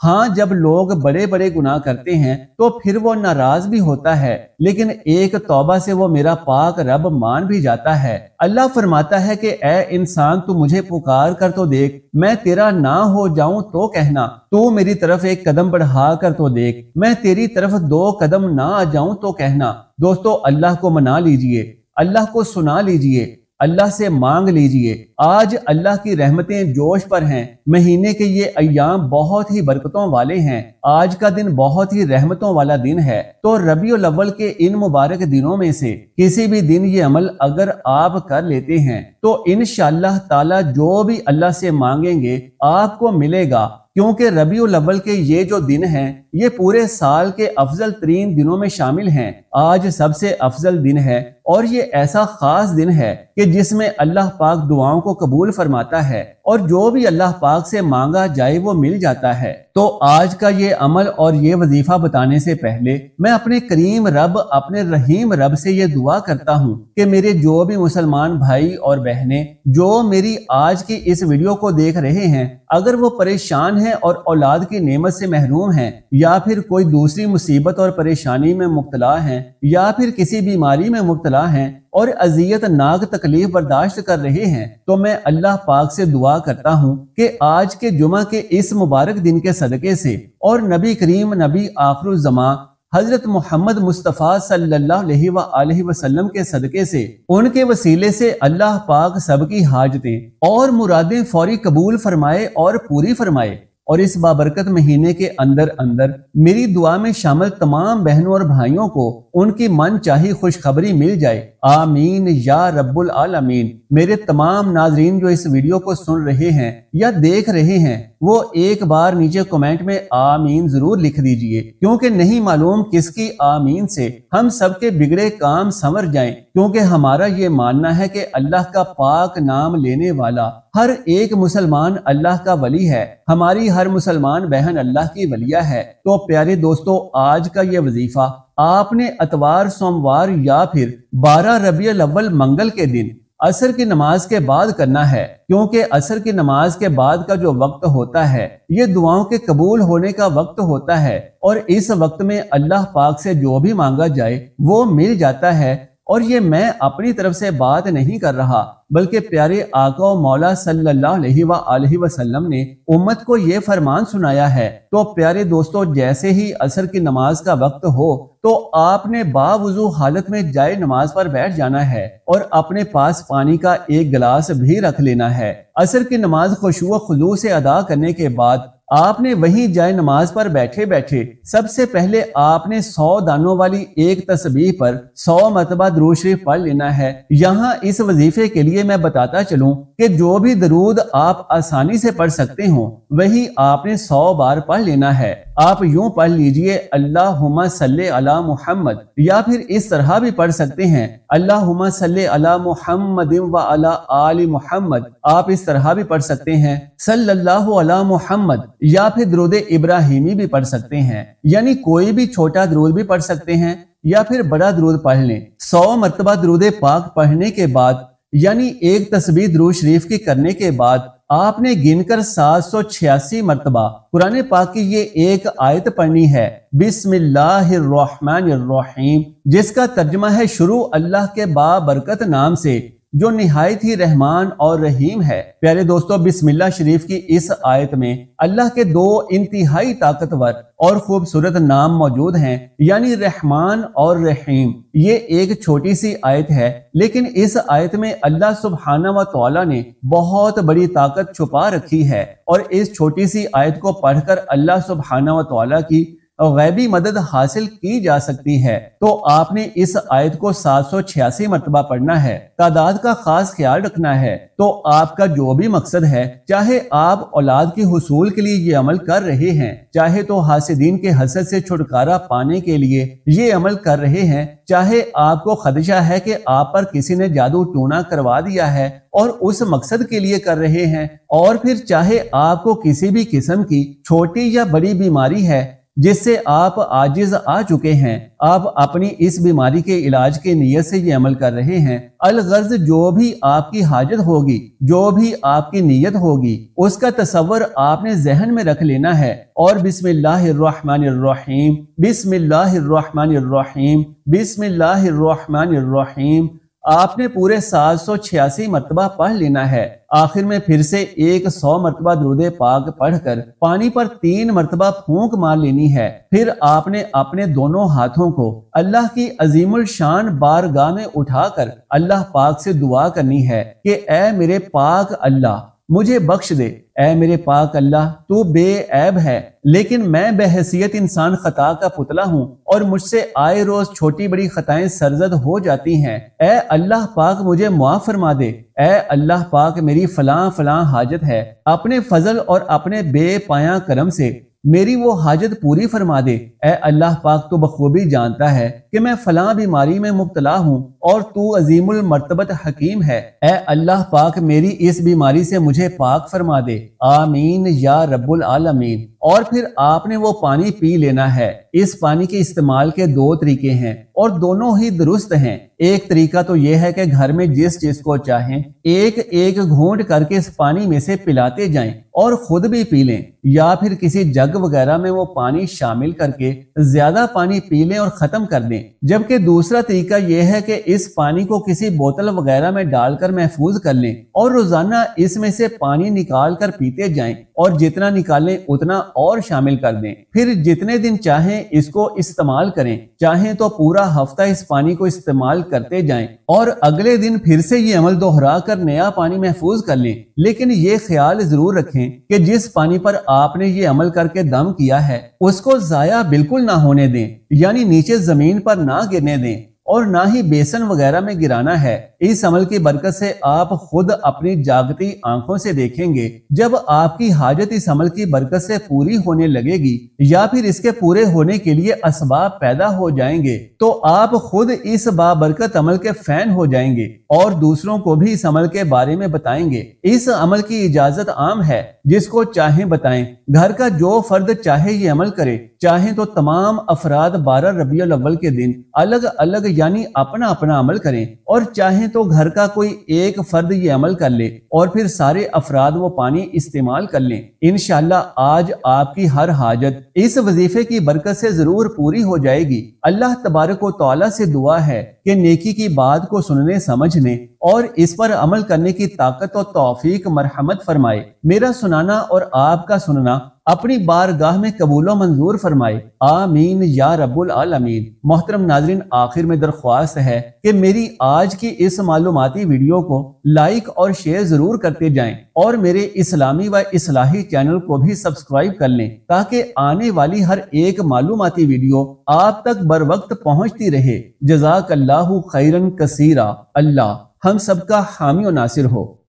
ہاں جب لوگ بڑے بڑے گناہ کرتے ہیں تو پھر وہ ناراض بھی ہوتا ہے، لیکن ایک توبہ سے وہ میرا پاک رب مان بھی جاتا ہے۔ اللہ فرماتا ہے کہ اے انسان تو مجھے پکار کر تو دیکھ، میں تیرا نہ ہو جاؤں تو کہنا، تو میری طرف ایک قدم بڑھا کر تو دیکھ، میں تیری طرف 2 قدم نہ آ جاؤں تو کہنا۔ دوستو اللہ کو منا لیجئے، اللہ کو سنا لیجئے، اللہ سے مانگ لیجئے۔ آج اللہ کی رحمتیں جوش پر ہیں، مہینے کے یہ ایام بہت ہی برکتوں والے ہیں، آج کا دن بہت ہی رحمتوں والا دن ہے۔ تو ربیع الاول کے ان مبارک دنوں میں سے کسی بھی دن یہ عمل اگر آپ کر لیتے ہیں تو انشاءاللہ تعالی جو بھی اللہ سے مانگیں گے آپ کو ملے گا، کیونکہ ربیع الاول کے یہ جو دن ہیں یہ پورے سال کے افضل ترین دنوں میں شامل ہیں۔ آج سب سے افضل دن ہے اور یہ ایسا خاص دن ہے کہ جس میں اللہ پاک دعاؤں کو قبول فرماتا ہے اور جو بھی اللہ پاک سے مانگا جائے وہ مل جاتا ہے۔ تو آج کا یہ عمل اور یہ وظیفہ بتانے سے پہلے میں اپنے کریم رب، اپنے رحیم رب سے یہ دعا کرتا ہوں کہ میرے جو بھی مسلمان بھائی اور بہنیں جو میری آج کی اس ویڈیو کو دیکھ رہے ہیں، اگر وہ پریشان ہیں اور اولاد کی نعمت سے محروم ہیں، یا پھر کوئی دوسری مصیبت اور پریشانی میں مبتلا ہیں، یا پھر کسی بیماری میں مبتلا ہیں اور اذیت ناک تکلیف برداشت کر رہے ہیں، تو میں اللہ پاک سے دعا کرتا ہوں کہ آج کے جمعہ کے اس مبارک دن کے صدقے سے اور نبی کریم نبی آخر الزمان حضرت محمد مصطفیٰ صلی اللہ علیہ وآلہ وسلم کے صدقے سے، ان کے وسیلے سے اللہ پاک سب کی حاجتیں اور مرادیں فوری قبول فرمائے اور پوری فرمائے، اور اس بابرکت مہینے کے اندر میری دعا میں شامل تمام بہنوں اور بھائیوں کو ان کی من چاہی خوشخبری مل جائے۔ آمین یا رب العالمین۔ میرے تمام ناظرین جو اس ویڈیو کو سن رہے ہیں یا دیکھ رہے ہیں وہ ایک بار نیچے کمنٹ میں آمین ضرور لکھ دیجئے، کیونکہ نہیں معلوم کس کی آمین سے ہم سب کے بگڑے کام سنور جائیں، کیونکہ ہمارا یہ ماننا ہے کہ اللہ کا پاک نام لینے والا ہر ایک مسلمان اللہ کا ولی ہے، ہماری ہر مسلمان بہن اللہ کی ولیہ ہے۔ تو پیارے دوستو، آج کا یہ وظیفہ آپ نے اتوار، سوموار یا پھر 12 ربیع الاول منگل کے دن عصر کی نماز کے بعد کرنا ہے، کیونکہ عصر کی نماز کے بعد کا جو وقت ہوتا ہے یہ دعاؤں کے قبول ہونے کا وقت ہوتا ہے، اور اس وقت میں اللہ پاک سے جو بھی مانگا جائے وہ مل جاتا ہے۔ اور یہ میں اپنی طرف سے بات نہیں کر رہا، بلکہ پیارے آقا و مولا صلی اللہ علیہ وآلہ وسلم نے امت کو یہ فرمان سنایا ہے۔ تو پیارے دوستو، جیسے ہی عصر کی نماز کا وقت ہو تو آپ نے باوضو حالت میں جائے نماز پر بیٹھ جانا ہے اور اپنے پاس پانی کا ایک گلاس بھی رکھ لینا ہے۔ عصر کی نماز خشوع و خضوع سے ادا کرنے کے بعد آپ نے وہیں جائے نماز پر بیٹھے بیٹھے سب سے پہلے آپ نے 100 دانوں والی ایک تسبیح پر 100 مرتبہ درود شریف پڑھ لینا ہے۔ یہاں اس وظیفے کے لیے میں بتاتا چلوں کہ جو بھی درود آپ آسانی سے پڑھ سکتے ہوں وہی آپ نے 100 بار پڑھ لینا ہے۔ آپ یوں پڑھ لیجئے اللہم صلی علی محمد، یا پھر اس طرح بھی پڑھ سکتے ہیں اللہم صلی علی محمد وعلی آل محمد، آپ اس طرح بھی پڑھ سکتے ہیں صلی اللہ علی محمد، یا پھر درود ابراہیمی بھی پڑھ سکتے ہیں، یعنی کوئی بھی چھوٹا درود بھی پڑھ سکتے ہیں یا پھر بڑا درود پڑھ لیں۔ 100 مرتبہ درود پاک پڑھنے کے بعد، یعنی ایک تسبیح درود شریف کی کرنے کے بعد، آپ نے گن کر 786 مرتبہ قرآن پاک کی یہ ایک آیت پڑھنی ہے، بسم اللہ الرحمن الرحیم، جس کا ترجمہ ہے شروع اللہ کے بابرکت نام سے جو نہایت ہی رحمان اور رحیم ہے۔ پیارے دوستو، بسم اللہ شریف کی اس آیت میں اللہ کے 2 انتہائی طاقتور اور خوبصورت نام موجود ہیں، یعنی رحمان اور رحیم۔ یہ ایک چھوٹی سی آیت ہے، لیکن اس آیت میں اللہ سبحانہ و تعالی نے بہت بڑی طاقت چھپا رکھی ہے، اور اس چھوٹی سی آیت کو پڑھ کر اللہ سبحانہ و تعالی کی غیبی مدد حاصل کی جا سکتی ہے۔ تو آپ نے اس آیت کو 786 مرتبہ پڑھنا ہے، تعداد کا خاص خیال رکھنا ہے۔ تو آپ کا جو بھی مقصد ہے، چاہے آپ اولاد کے حصول کے لیے یہ عمل کر رہے ہیں، چاہے تو حاسدین کے حسد سے چھٹکارا پانے کے لیے یہ عمل کر رہے ہیں، چاہے آپ کو خدشہ ہے کہ آپ پر کسی نے جادو ٹونا کروا دیا ہے اور اس مقصد کے لیے کر رہے ہیں، اور پھر چاہے آپ کو کسی بھی قسم کی چھوٹی یا بڑی بیماری ہے جس سے آپ عاجز آ چکے ہیں، آپ اپنی اس بیماری کے علاج کی نیت سے یہ عمل کر رہے ہیں، الغرض جو بھی آپ کی حاجت ہوگی، جو بھی آپ کی نیت ہوگی، اس کا تصور آپ نے ذہن میں رکھ لینا ہے، اور بسم اللہ الرحمن الرحیم، بسم اللہ الرحمن الرحیم، بسم اللہ الرحمن الرحیم آپ نے پورے 786 مرتبہ پڑھ لینا ہے۔ آخر میں پھر سے 100 مرتبہ درود پاک پڑھ کر پانی پر 3 مرتبہ پھونک مار لینی ہے۔ پھر آپ نے اپنے دونوں ہاتھوں کو اللہ کی عظیم الشان بارگاہ میں اٹھا کر اللہ پاک سے دعا کرنی ہے کہ اے میرے پاک اللہ مجھے بخش دے، اے میرے پاک اللہ تو بے عیب ہے، لیکن میں بے حیثیت انسان خطا کا پتلا ہوں اور مجھ سے آئے روز چھوٹی بڑی خطائیں سرزد ہو جاتی ہیں۔ اے اللہ پاک مجھے معاف فرما دے، اے اللہ پاک میری فلاں فلاں حاجت ہے، اپنے فضل اور اپنے بے پایاں کرم سے میری وہ حاجت پوری فرما دے۔ اے اللہ پاک تو بخوبی جانتا ہے کہ میں فلاں بیماری میں مبتلا ہوں اور تو عظیم المرتبت حکیم ہے، اے اللہ پاک میری اس بیماری سے مجھے پاک فرما دے، آمین یا رب العالمین۔ اور پھر آپ نے وہ پانی پی لینا ہے۔ اس پانی کے استعمال کے 2 طریقے ہیں اور دونوں ہی درست ہیں۔ ایک طریقہ تو یہ ہے کہ گھر میں جس کو چاہیں ایک ایک گھونٹ کر کے اس پانی میں سے پلاتے جائیں اور خود بھی پی لیں، یا پھر کسی جگ وغیرہ میں وہ پانی شامل کر کے زیادہ پانی پی لیں اور ختم کر دیں۔ جبکہ دوسرا طریقہ یہ ہے کہ اس پانی کو کسی بوتل وغیرہ میں ڈال کر محفوظ کر لیں اور روزانہ اس میں سے پانی نکال کر پیتے جائیں، اور جتنا نکالیں اتنا اور شامل کر دیں۔ پھر جتنے دن چاہیں اس کو استعمال کریں، چاہیں تو پورا ہفتہ اس پانی کو استعمال کرتے جائیں اور اگلے دن پھر سے یہ عمل دہرا کر نیا پانی محفوظ کر لیں۔ لیکن یہ خیال ضرور رکھیں کہ جس پانی پر آپ نے یہ عمل کر کے دم کیا ہے اس کو ضائع بالکل نہ ہونے دیں، یعنی نیچے زمین پر نہ گرنے دیں اور نہ ہی بیسن وغیرہ میں گرانا ہے۔ اس عمل کی برکت سے آپ خود اپنی جاگتی آنکھوں سے دیکھیں گے جب آپ کی حاجت اس عمل کی برکت سے پوری ہونے لگے گی یا پھر اس کے پورے ہونے کے لیے اسباب پیدا ہو جائیں گے تو آپ خود اس بابرکت عمل کے فین ہو جائیں گے اور دوسروں کو بھی اس عمل کے بارے میں بتائیں گے۔ اس عمل کی اجازت عام ہے، جس کو چاہیں بتائیں، گھر کا جو فرد چاہے یہ عمل کرے، چاہیں تو تمام افراد 12 ربیع الاول کے دن الگ الگ یعنی اپنا اپنا عمل کریں، اور چاہیں تو گھر کا کوئی ایک فرد یہ عمل کر لے اور پھر سارے افراد وہ پانی استعمال کر لیں۔ انشاءاللہ آج آپ کی ہر حاجت اس وظیفے کی برکت سے ضرور پوری ہو جائے گی۔ اللہ تبارک و تعالیٰ سے دعا ہے کہ نیکی کی بات کو سننے سمجھنے اور اس پر عمل کرنے کی طاقت و توفیق مرحمت فرمائے۔ میرا سنانا اور آپ کا سننا اپنی بارگاہ میں قبول و منظور فرمائے، آمین یا رب العالمین۔ محترم ناظرین، آخر میں درخواست ہے کہ میری آج کی اس معلوماتی ویڈیو کو لائک اور شیئر ضرور کرتے جائیں اور میرے اسلامی و اصلاحی چینل کو بھی سبسکرائب کر لیں تاکہ آنے والی ہر ایک معلوماتی ویڈیو آپ تک بر وقت پہنچتی رہے۔ جزاک اللہ خیرن کثیرا۔ اللہ ہم سب کا حامی و ناصر ہو۔